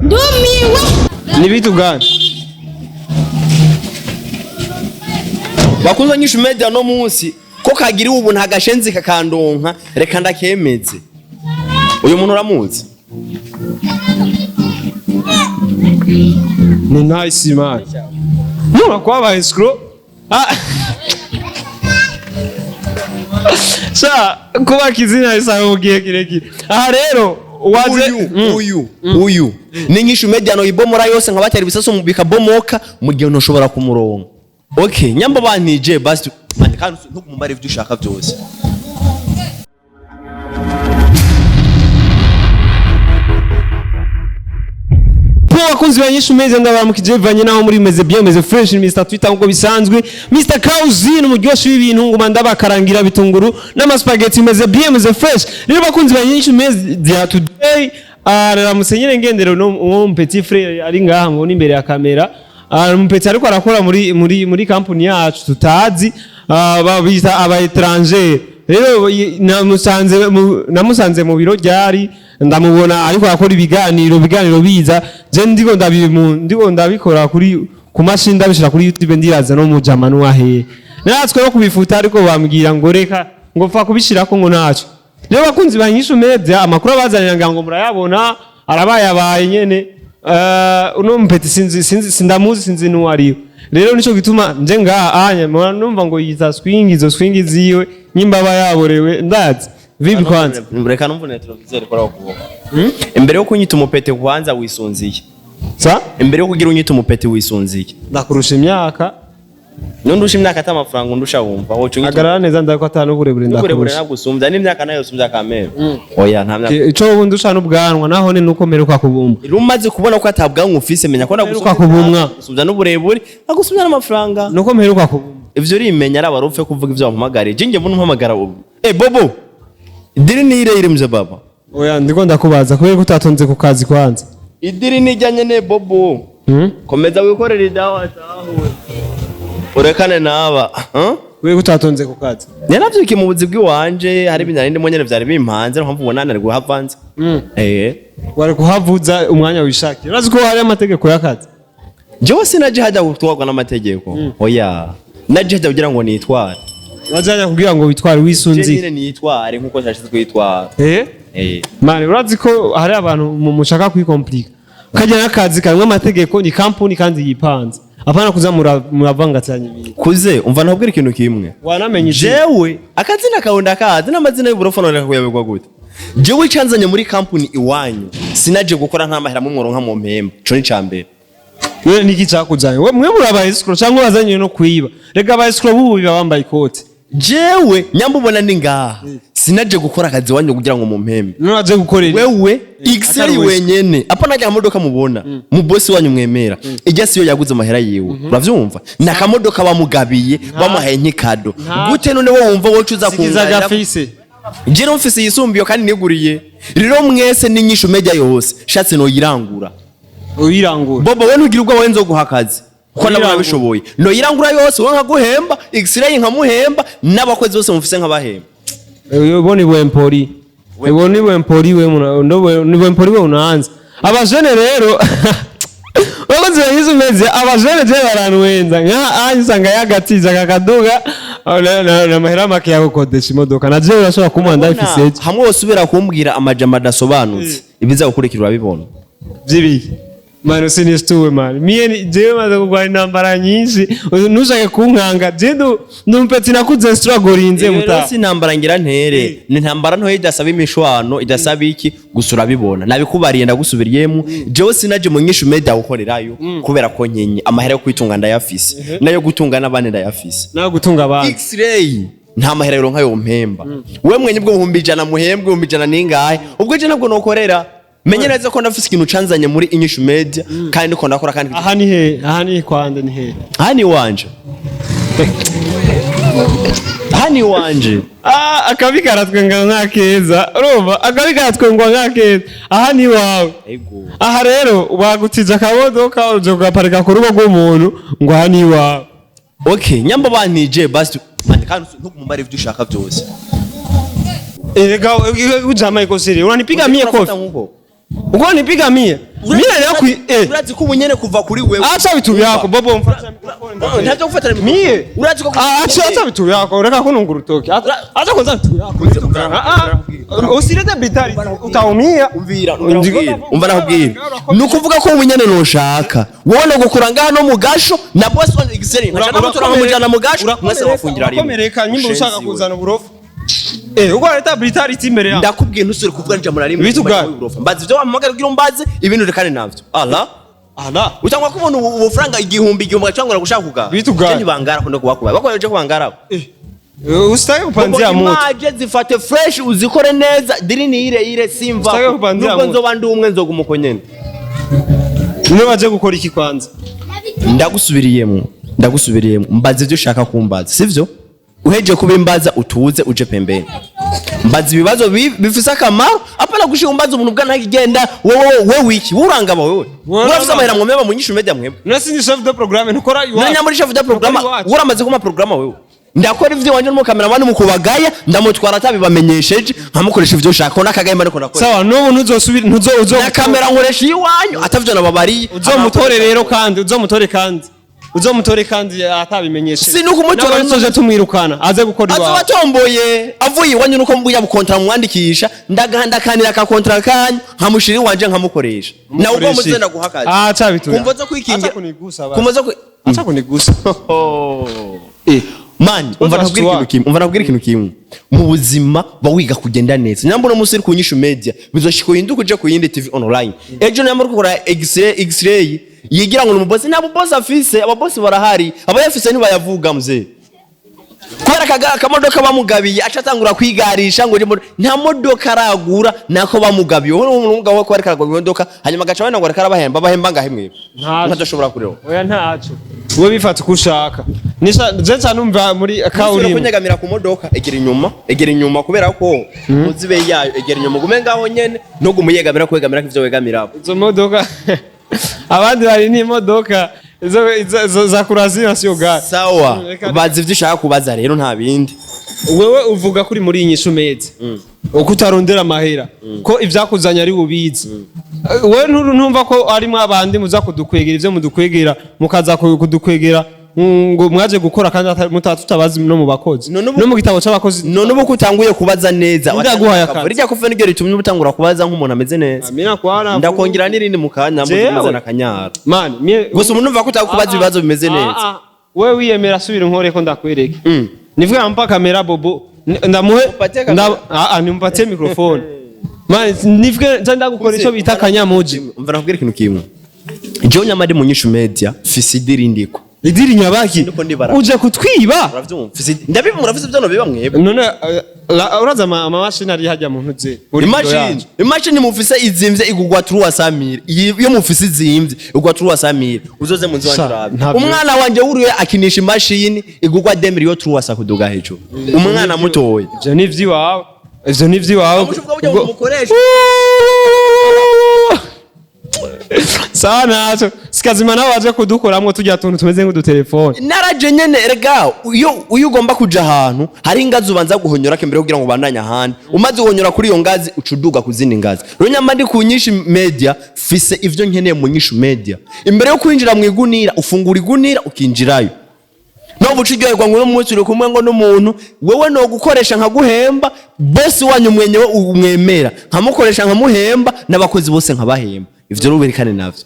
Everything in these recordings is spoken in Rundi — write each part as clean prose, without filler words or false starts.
ndumiwe. Ni vitu gani? Bakunze nyishu media no munsi ko kagira ubu ntagashenzi kakandonka reka ndakemeze. Uyu muntu uramuzi? Ni nice man. Nura kwaba escrow. Sa kuba kizina isa ugiye kireki. Aha rero waze uyu ni nyishu media no ibomora yose nkabatera ibisaso mu bikabomoka mu gihe ntushobora kumuronka. Okay, nyamba banije basi kandi ntukumubare ivyo ushaka byose. Bakunzi banyishu meze ndabaramukije bivanye naho muri meze bien meze fresh ni Mr Twitter nkuko bisanzwe Mr Kauzin umuryoshi w'ibintu nguma ndabakarangira bitunguru n'ama spaghetti meze bien meze fresh rero bakunzi banyishu meze dia today aramusenyere ngendero no petit frère ari ngaha ngo imbere ya kamera petit ariko arakora muri company yacu tutazi babita aba étranger rero namusanze mu biro ryari ndamubona ariko akora ibiganiro biza je ndiko ndabikora kuri ku mashini ndabishira kuri YouTube ndiraza no mu jamanu wahe natswe no kubifuta ariko bambwira ngo reka ngo pfa kubishira ko ngo naco rero bakunzi banyishu media amakuru abazanira ngo murayabona arabayabaye nyene uno mpeti sindamuzi sinzi nuwariyo rero nico gituma nje ngaha numva ngo yiza Swingi izo Swingi ziwe nyimbaba yaborewe ndazi vipi kwanza reka numvune turovizere kora kuboka imbere yo kunyita umupete kwanza wisunziye sa imbere yo kugira unyita umupete wisunziye ndakurusha imyaka ndusha imyaka atamafaranga ndusha wumva wocu nyita agarara neza ndako atanu burebure ndakurusha nagusumbya n'imyaka nayo sumbya kamera oya nta myaka ico ubundusha n'ubwanwa naho ni nuko meruka kubumba rumaze kubona ko atabwanwa ufise menya ko nagusumbya kubumwa sumbya n'uburebure nagusumbya n'amafaranga nuko meruka kubumba ivyo rimenya ari abarupfe kuvuga ivyo bampamagare jinge mbona umpamagara ubu bobo idiri ni ire mze baba oya ndiko ndakubaza kubera utatonze ku kazi kwanza idiri nijanye ne bobo komeza wikorera idawa tahuwe urekane naba wewe utatonze ku kazi yaravyukiye mu buzi bw'iwanje hari binarinde mo nyene vyari bimpanze mpamvu ubona nari guhavanze wari kuhavuza umwanya wishakira urazi ko hari amategeko y'akazi jewe sinaje hajya gutwarwa n'amategeko oya naje hajya kugira ngo nitware wajanya kugira ngo witware wisunzi nyine nitware nkuko cyashitse kwitwara mane urazi ko hari abantu mushaka kwikomplika kajya n'akazi kamwe amategeko ni company kandi yipanze apana kuza muravangatanya ibintu kuze umva ntabwira ikintu kimwe wanamenye jewe akazina kaunda kazi n'amazina y'uburofono reka kuyabegwa gute jewe canzanye muri company iwanyu sinaje gukora nta mahera mu mworonka mu mpemba cyo ni cambere wewe niki cyakujanye we mwe muri aba escrow cyangwa bazanye no kwiba rega aba escrow bubu bambaye ikote jewe nyambubona ni ngaha sinaje gukora akazi wanyu kugira ngo mu mpembe naje gukorera wewe XL wenyene apana ya modoka mubona mu boss wanyu mwemera ijya siyo yaguze amahera yiwe uravyumva nakamodoka bamugabiye bamuhaye nkikado gute none wo wumva wo cuza kunga fise jero mfise yisumbiyo kandi niguriye rero mwese n'inyishu media yose shatse no yirangura bobo we ntugira ubwo wenzo guhakazi ko nabona bishoboye no yirangura yose wo nkaguhemba XL nkamuhemba n'abakozi bose mufise nkabahemba uboni bwempori uboni bwempori we ni bwempori we unaanza abajene rero bakoze yizo meze abajene je baranwenza nka ansanga yagatiza kakaduga na mahera make yagukodesha imodoka na je urashobora kumwanda ifise hamwe usubira kumbwira amajama dasobanutse ibiza gukurikirwa bibona byibiki mano sinistuwe man mie je maze kugwa intambara nyinshi nushake kunkanga je numpeti nakuze strugglinze muta si intambara ngira ntere ni intambara nto idasaba imishwano idasaba iki gusura bibona nabikubariye ndagusubiriyemo jewe sinaje mu nyishu media gukorerayo kubera ko nyenye amahera yo kwitunga ndayafise nayo gutunga nabane ndayafise nayo gutunga abantu X-ray nta mahera yo nkayo mpemba we mwenye bwo 100 muhembwe 100 ningahe ubwo je nabwo nokorera menye neza ko ndafise ikintu canzanye muri inyishu media kandi niko ndakora kandi aha ni kwande ni he hani wanje hani wanje akabikaratwe nkakeza urumva akabikaratwe nkakeza aha ni wawe aha rero bagutije akabodoka uje kugaparika ku rugo rw'umuntu ngo aha ni wawe okay nyamba banije basi kandi ntukumubare ivyo ushaka byose ujama iko siri unanipiga mie kofi uko nipiga mie urazi ko ubunyene kuva kuri wewe acha vitu vyako bobo mfata mikrofoni ntaje gufatana mie urazi ko acha vitu vyako reka kunungura utoke acha kwanza vitu vyako usirete bitari utaumia umva nakubwira nukuvuga ko ubunyene noshaka wowe no gukura ngaha no mugasho na boss one excellent nashaka turamujana mugasho mwese bafungira rimwe komereka nyimba ushaka kuzana uburofu uko leta bitari timbere yangu ndakubwiye ntusure kuvuga njamura rimwe bitugana mbazi byo wamagara kugira umbaze ibintu rekane navyo ala utangwa kubona ubufaranga igihumbi gashangura gushaka kuga bitugana bangara ko ndakubakuba bakoreje kubangara usitake kupanzia moto imaje zifate fresh uzikore neza dirini ire simva nubwo nzobandi umwe nzogumukonyene niwe waje gukora iki kwanza ndagusubiriyemo mbaze byo ushaka kumbaza sivyo uheje kubimbaza utuze uje pembeni mbaza ibibazo bifise akamaro apana gushika umbaza umuntu bwana kigenda wewe wiki urangaba wewe urafise amahera mwemeba mu nyishu media mweba nasi ni chef de programme ntukora iwacu nanya muri chef de programme uramaze kuma programme wewe ndakora ivyo wanje no cameraman mukubagaya ndamutwara atabibamenyesheje nkamukoresha ivyo ushaka na kagayima ariko nakora sawa no ntuzosubira ntuzo na kamera nkoresha iwanyu atavyo nababariye uzomutore rero kandi uzomutore kandi atabimenyeshe sinukumutora nsoje tumwirukana aze gukora iwawe azabatomboye avuye iwanyu nuko mbuya bukontra mwandikisha ndagahandakanira ka kontra kanyu nkamushiri wanje nkamukoresha na ubwo muzenda guhakaza acha bitu kumvaza kwikingira acha kunigusa man umva nakubwira ikintu kimwe mu buzima bawiga kugenda neza nyambo no musiri kunyisha media bizoshiko yinduka uje ku yindi TV online ejo nyambo gukora x-ray yigira ngo umubosi nabo boss afise ababosi barahari abayafise ntibayavuga muzee kwera akamodoka bamugabiye acatangura kwigarisha ngo nta modoka aragura nako bamugabiye wowe umugabo ko ariko aragwa imodoka hanyuma gaca bana ngo ariko bahemba ngahemwe ntadashobora kureba oya ntaco wowe bifata kushaka nisha je numva muri kauri kunyagamira ku modoka egera inyuma kubera ko muzibe yayo egera inyuma gume ngaho nyene no gumuyegamira kwegamira kivyo wegamira izo modoka abandi bari ni modoka za kurazira sio gari sawa bazi ivyo ushaka kubaza rero nta bindi wewe uvuga kuri muri inyishu meze uko utarondera amahera ko ivyakuzanya ari ubizi wewe ntumva ko arimo abandi muza kudukwegera ivyo mudukwegera mukaza kudukwegera ngo mwaje gukora kandi mutatabazi no mu bakozi no mu gitabo c'abakozi none ubu kutanguye kubaza neza ndaguhaye akazi rijya kufa nigero ritumye ubutangura kubaza nk'umuntu ameze neza amina kwana ndakongera n'irindi mukanya mbuze nakanyara man gusa umuntu umva ko utakubaza ibibazo bimeze neza wewe wiyemera subira nkore ko ndakwereke nivuga mpa kamera bobo ndamuhe nimpatie microphone man nivuga ndagukora ico bita kanyamuji umva nakubwira ikintu kimwe je nyamadi mu nyishu media fisidiri ndiko idiri nyabaki uje kutwiba ndabimura muravuze byo no biba mwebe none uraza amamashini ari hajya mu ntuze imashini mufise izimvye igugwa truwa samire iyo mufise izimvye igugwa truwa samire uzoze munzi wanje rabi umwana wanje wuruye akinisha imashini igugwa demiri yo truwa sakuduga hejo umwana mutoye je nivyi wawe ivyo nivyi wawe sana acho sikazima nawe waje kudukoramwo tujya tuntu tumeze nk'udutelefone naraje nyene erega uyu ugomba kuja ahantu hari ingazi ubanza guhonyora kembere kugira ngo bandanye ahandi umaze guhonyora kuri iyo ngazi ucuduga kuzindi ngazi rero nyamandi kunyisha media fise ivyo nkeneye mu nyishu media imbere yo kwinjira mu igunira ufungura igunira ukinjirayo no buciryoherwa ngo umunsi uri kumwe ngo n'umuntu wewe no gukoresha nkaguhemba boss wanyu mwenyewe umwemera nkamukoresha nkamuhemba n'abakozi bose nkabahemba ivyo ruberekane navyo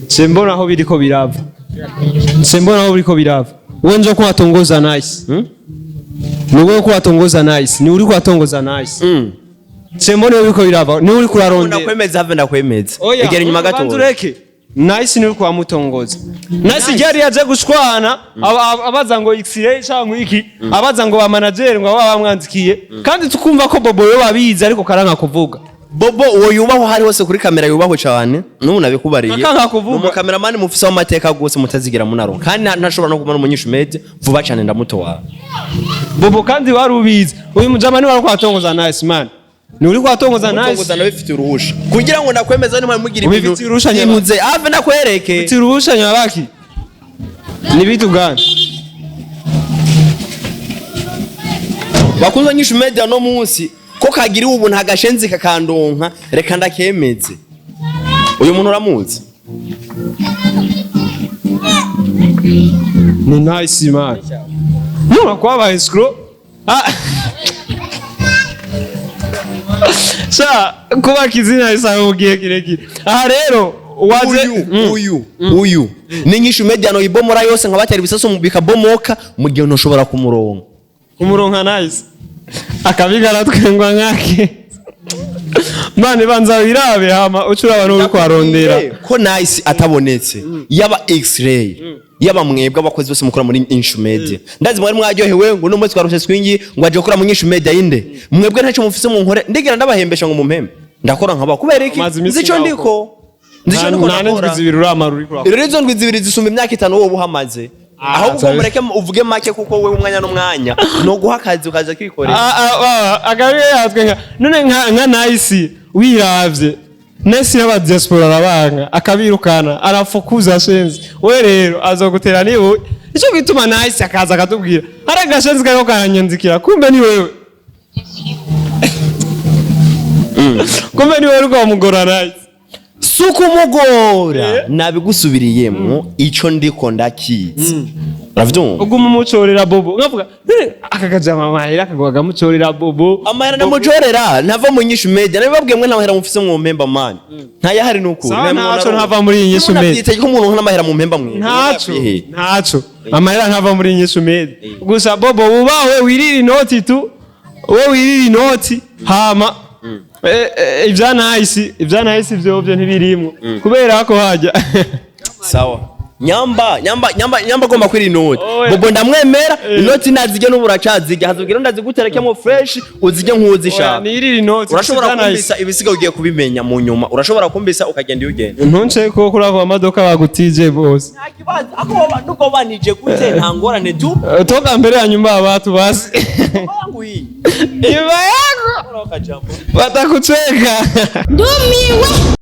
sembona aho biriko birava wewe nzo kuwatongoza nice ni wewe kuwatongoza nice ni uri kuwatongoza nice sembona biriko birava ni uri kurarondera ndakwemeza egera inyuma gato nice ni uri kuwamutongoza nice yari yaje gushwana abaza ngo x-ray cyangwa iki abaza ngo ba manager ngo bamwandikiye kandi tukumva ko bobo yo babizi ariko karanka kuvuga bobo uwo yubaho hari hose kuri kamera yubaho cyane n'ubu nabikubariye mu cameraman mufise amateka gose mutazigira munaro kandi ntashobora no kumana umunyishu media vuba cyane ndamuto wa bobo kandi warubizi uyu mujamani wari kwatongoza nice man ni uri kwatongoza nice kwatongoza nabifite uruhusha kugira ngo ndakwemeza ni mugira ibintu imuze ave nakwereke bifite uruhusha nyabaki ni bitu gani bakunze nyishu media no munsi ko kagiriwe ubu nta gashenzi kakandonka reka ndakemeze uyu muntu uramuzi ni nice man numa kwabaye scroll sha kuba kizina isa ugiye kirekire aha rero waje uyu ni nyishu media no ibomora yose nkabatera ibisaso mu bikabomoka mu gihe ntushobora kumuronka nice akabigara twengwa nkake mane banza wirabe hama ucura abantu uri kwarondera ko nice atabonetse yaba x-ray yaba mwebwe abakozi bose mukora muri Inshu Media ndazi mwari mwaryohewe ngo no mwese twarushe Swingi ngo aje gukora mu Inshu Media inde mwebwe ntacyo mufise mu nkore ndigira ndabahembesha ngo mumpembe ndakora nkaba kubera iki nzico ndiko nakora zibiri uramaru uri kora rero ndwi zibiri zisumba imyaka 5 wowe ubuhamaze ahubwo mureke uvuge make kuko wewe umwanya n'umwanya no guha akazi ukaza kwikorera agabe yatwe none nka nice wiravye nesi y'aba diaspora rabanga akabirukana arafokuza shenzi we rero azogutera niwe ico gituma nice akaza akatubwira hari agashenzi kako karanyanzikira kumbe ni wewe kumbe ni wewe uko mugora nice suko mugora nabigusubiriyemo ico ndiko ndakizi uravyumva uguma umucorera bobo ngavuga akakajama amahera akagwaga mucorera bobo amahera namucorera ntava mu Inshu Media nabibabwiye mwe ntahera mufise mu mpemba man ntayahari nuko ntaco ntava muri Inshu Media nabyitege ko umuntu n'amahera mu mpemba mwe ntaco amahera ntava muri Inshu Media gusa bobo ubawe wirira inoti tu we wirira inoti hama ibya nice byo ntibirimwo kubera ko hajya sawa nyamba gomba kwiri inoti bobo ndamwemera inoti nazijye n'uburacaziga hazubwira ndaziguterekemo fresh uzijye nk'uzishaka nirira inoti urashobora kumbisa ibisiga ugiye kubimenya mu nyuma urashobora kumbisa ukagenda ugenda ntunce ko kurava amadoka bagutije bose nta kibazo ako nuko banije gute nta ngorane tu toka mbere ya nyumba abantu basi iba yako batakucheka ndumiwe